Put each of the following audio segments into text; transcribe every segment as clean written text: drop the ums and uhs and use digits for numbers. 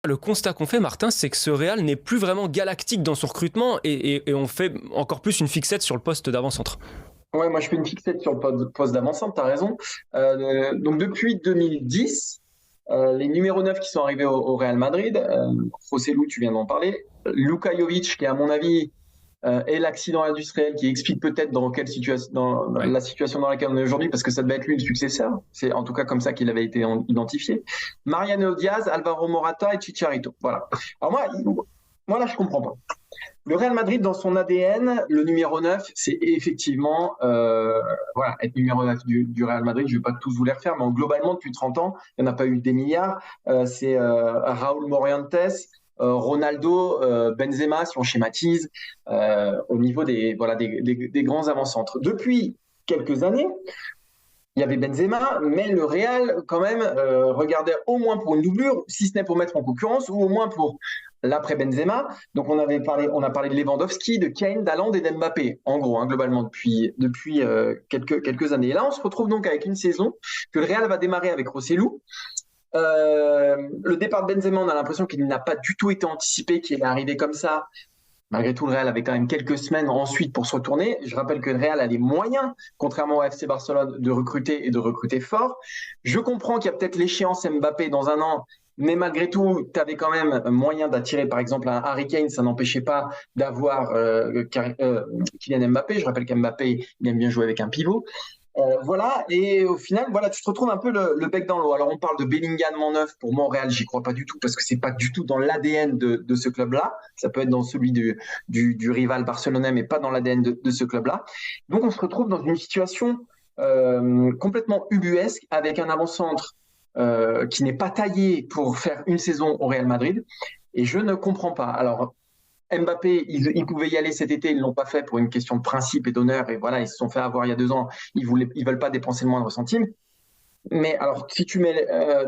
Le constat qu'on fait, Martin, c'est que ce Real n'est plus vraiment galactique dans son recrutement et on fait encore plus une fixette sur le poste d'avant-centre. Ouais, moi je fais une fixette sur le poste d'avant-centre, t'as raison. Donc depuis 2010, les numéros 9 qui sont arrivés au Real Madrid, José Lu, tu viens d'en parler, Luka Jovic, qui à mon avis est l'accident industriel qui explique peut-être dans quelle situation, dans Ouais. la situation dans laquelle on est aujourd'hui, parce que ça devait être lui le successeur. C'est en tout cas comme ça qu'il avait été identifié. Mariano Diaz, Alvaro Morata et Chicharito. Voilà. Alors moi là, je comprends pas. Le Real Madrid, dans son ADN, le numéro 9, c'est effectivement voilà, être numéro 9 du Real Madrid. Je ne vais pas tous vous les refaire, mais globalement, depuis 30 ans, il n'y en a pas eu des milliards. C'est Raúl Morientes, Ronaldo, Benzema, si on schématise, au niveau voilà, des grands avant-centres. Depuis quelques années, il y avait Benzema, mais le Real, quand même, regardait au moins pour une doublure, si ce n'est pour mettre en concurrence, ou au moins pour l'après Benzema. Donc, on a parlé de Lewandowski, de Kane, d'Haaland et d'Mbappé, en gros, hein, globalement, depuis quelques années. Et là, on se retrouve donc avec une saison que le Real va démarrer avec Rossellou. Le départ de Benzema, on a l'impression qu'il n'a pas du tout été anticipé, qu'il est arrivé comme ça. Malgré tout, le Real avait quand même quelques semaines ensuite pour se retourner. Je rappelle que le Real a les moyens, contrairement au FC Barcelone, de recruter et de recruter fort. Je comprends qu'il y a peut-être l'échéance Mbappé dans un an, mais malgré tout, tu avais quand même moyen d'attirer, par exemple, un Harry Kane. Ça n'empêchait pas d'avoir Kylian Mbappé. Je rappelle qu'Mbappé, il aime bien jouer avec un pivot. Voilà, et au final, voilà, tu te retrouves un peu le bec dans l'eau. Alors, on parle de Bellingham en neuf. Pour Montréal, j'y crois pas du tout parce que c'est pas du tout dans l'ADN de ce club-là. Ça peut être dans celui du rival barcelonais, mais pas dans l'ADN de ce club-là. Donc, on se retrouve dans une situation complètement ubuesque avec un avant-centre qui n'est pas taillé pour faire une saison au Real Madrid. Et je ne comprends pas. Alors, Mbappé, ils pouvaient y aller cet été, ils ne l'ont pas fait pour une question de principe et d'honneur. Et voilà, ils se sont fait avoir il y a 2 ans. Ils veulent pas dépenser le moindre centime. Mais alors, si tu mets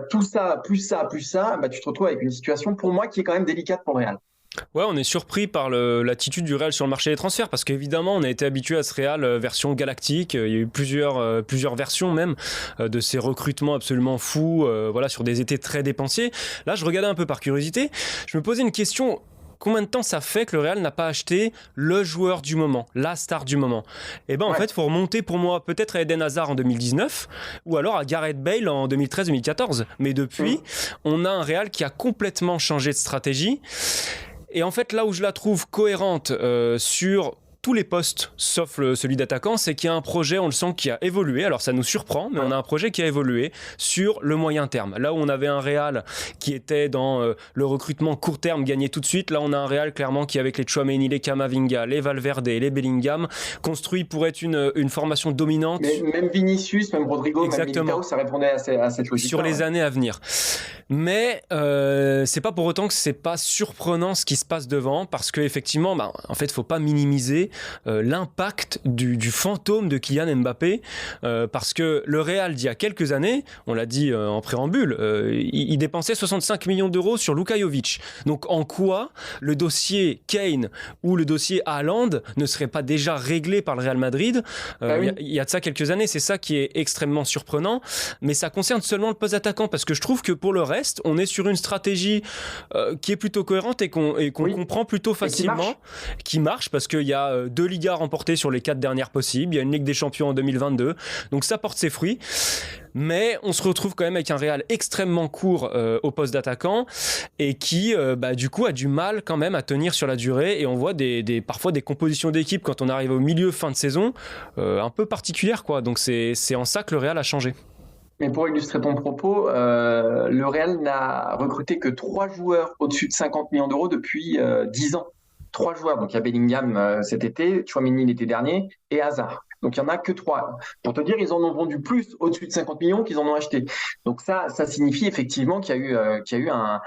tout ça, bah, tu te retrouves avec une situation, pour moi, qui est quand même délicate pour le Real. Ouais, on est surpris par l'attitude du Real sur le marché des transferts parce qu'évidemment, on a été habitué à ce Real version galactique. Il y a eu plusieurs versions même de ces recrutements absolument fous, voilà, sur des étés très dépensiers. Là, je regardais un peu par curiosité. Je me posais une question. Combien de temps ça fait que le Real n'a pas acheté le joueur du moment, la star du moment? Et ben en fait, il faut remonter pour moi peut-être à Eden Hazard en 2019 ou alors à Gareth Bale en 2013-2014. Mais depuis, on a un Real qui a complètement changé de stratégie. Et en fait, là où je la trouve cohérente sur tous les postes, sauf celui d'attaquant, c'est qu'il y a un projet, on le sent, qui a évolué. Alors ça nous surprend, mais on a un projet qui a évolué sur le moyen terme. Là où on avait un Real qui était dans le recrutement court terme, gagné tout de suite, là on a un Real clairement qui, avec les Tchouaméni, les Camavinga, les Valverde, les Bellingham, construit pour être une formation dominante. Mais même Vinicius, même Rodrigo, exactement, même Militao, ça répondait à cette logique. Sur les années à venir. Mais c'est pas pour autant que c'est pas surprenant ce qui se passe devant, parce que effectivement, en fait, faut pas minimiser l'impact du fantôme de Kylian Mbappé, parce que le Real d'il y a quelques années, on l'a dit en préambule, il dépensait 65 millions d'euros sur Luka Jovic. Donc en quoi le dossier Kane ou le dossier Haaland ne serait pas déjà réglé par le Real Madrid il y a de ça quelques années? C'est ça qui est extrêmement surprenant, mais ça concerne seulement le poste d'attaquant, parce que je trouve que pour le reste, on est sur une stratégie qui est plutôt cohérente et qu'on comprend plutôt facilement, qui marche parce qu'il y a 2 Ligas remportées sur les 4 dernières possibles, il y a une Ligue des Champions en 2022, donc ça porte ses fruits. Mais on se retrouve quand même avec un Real extrêmement court au poste d'attaquant et qui du coup a du mal quand même à tenir sur la durée, et on voit parfois des compositions d'équipe quand on arrive au milieu fin de saison un peu particulières, quoi. Donc c'est en ça que le Real a changé. Mais pour illustrer ton propos, le Real n'a recruté que 3 joueurs au-dessus de 50 millions d'euros depuis 10 ans. 3 joueurs, donc il y a Bellingham cet été, Tchouaméni l'été dernier et Hazard. Donc il n'y en a que 3. Pour te dire, ils en ont vendu plus au-dessus de 50 millions qu'ils en ont acheté. Donc ça signifie effectivement qu'il y a eu un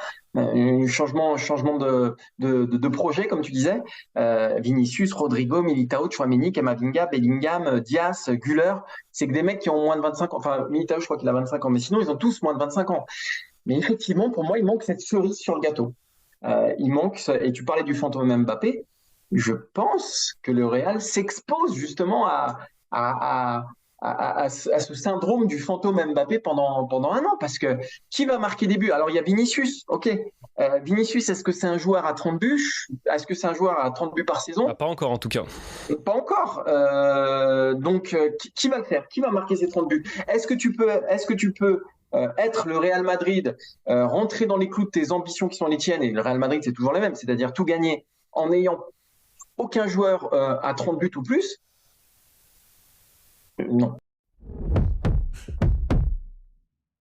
changement de projet, comme tu disais. Vinicius, Rodrigo, Militao, Tchouaméni, Camavinga, Bellingham, Diaz, Güler, c'est que des mecs qui ont moins de 25 ans. Enfin, Militao, je crois qu'il a 25 ans, mais sinon ils ont tous moins de 25 ans. Mais effectivement, pour moi, il manque cette cerise sur le gâteau. Il manque, et tu parlais du fantôme Mbappé, je pense que le Real s'expose justement à ce syndrome du fantôme Mbappé pendant un an, parce que qui va marquer des buts? Alors il y a Vinicius, ok, Vinicius, est-ce que c'est un joueur à 30 buts? Est-ce que c'est un joueur à 30 buts par saison? Pas encore en tout cas. Pas encore. Donc, qui va le faire? Qui va marquer ces 30 buts? Est-ce que tu peux être le Real Madrid, rentrer dans les clous de tes ambitions qui sont les tiennes? Et le Real Madrid, c'est toujours les mêmes, c'est-à-dire tout gagner en n'ayant aucun joueur à 30 buts ou plus? Non.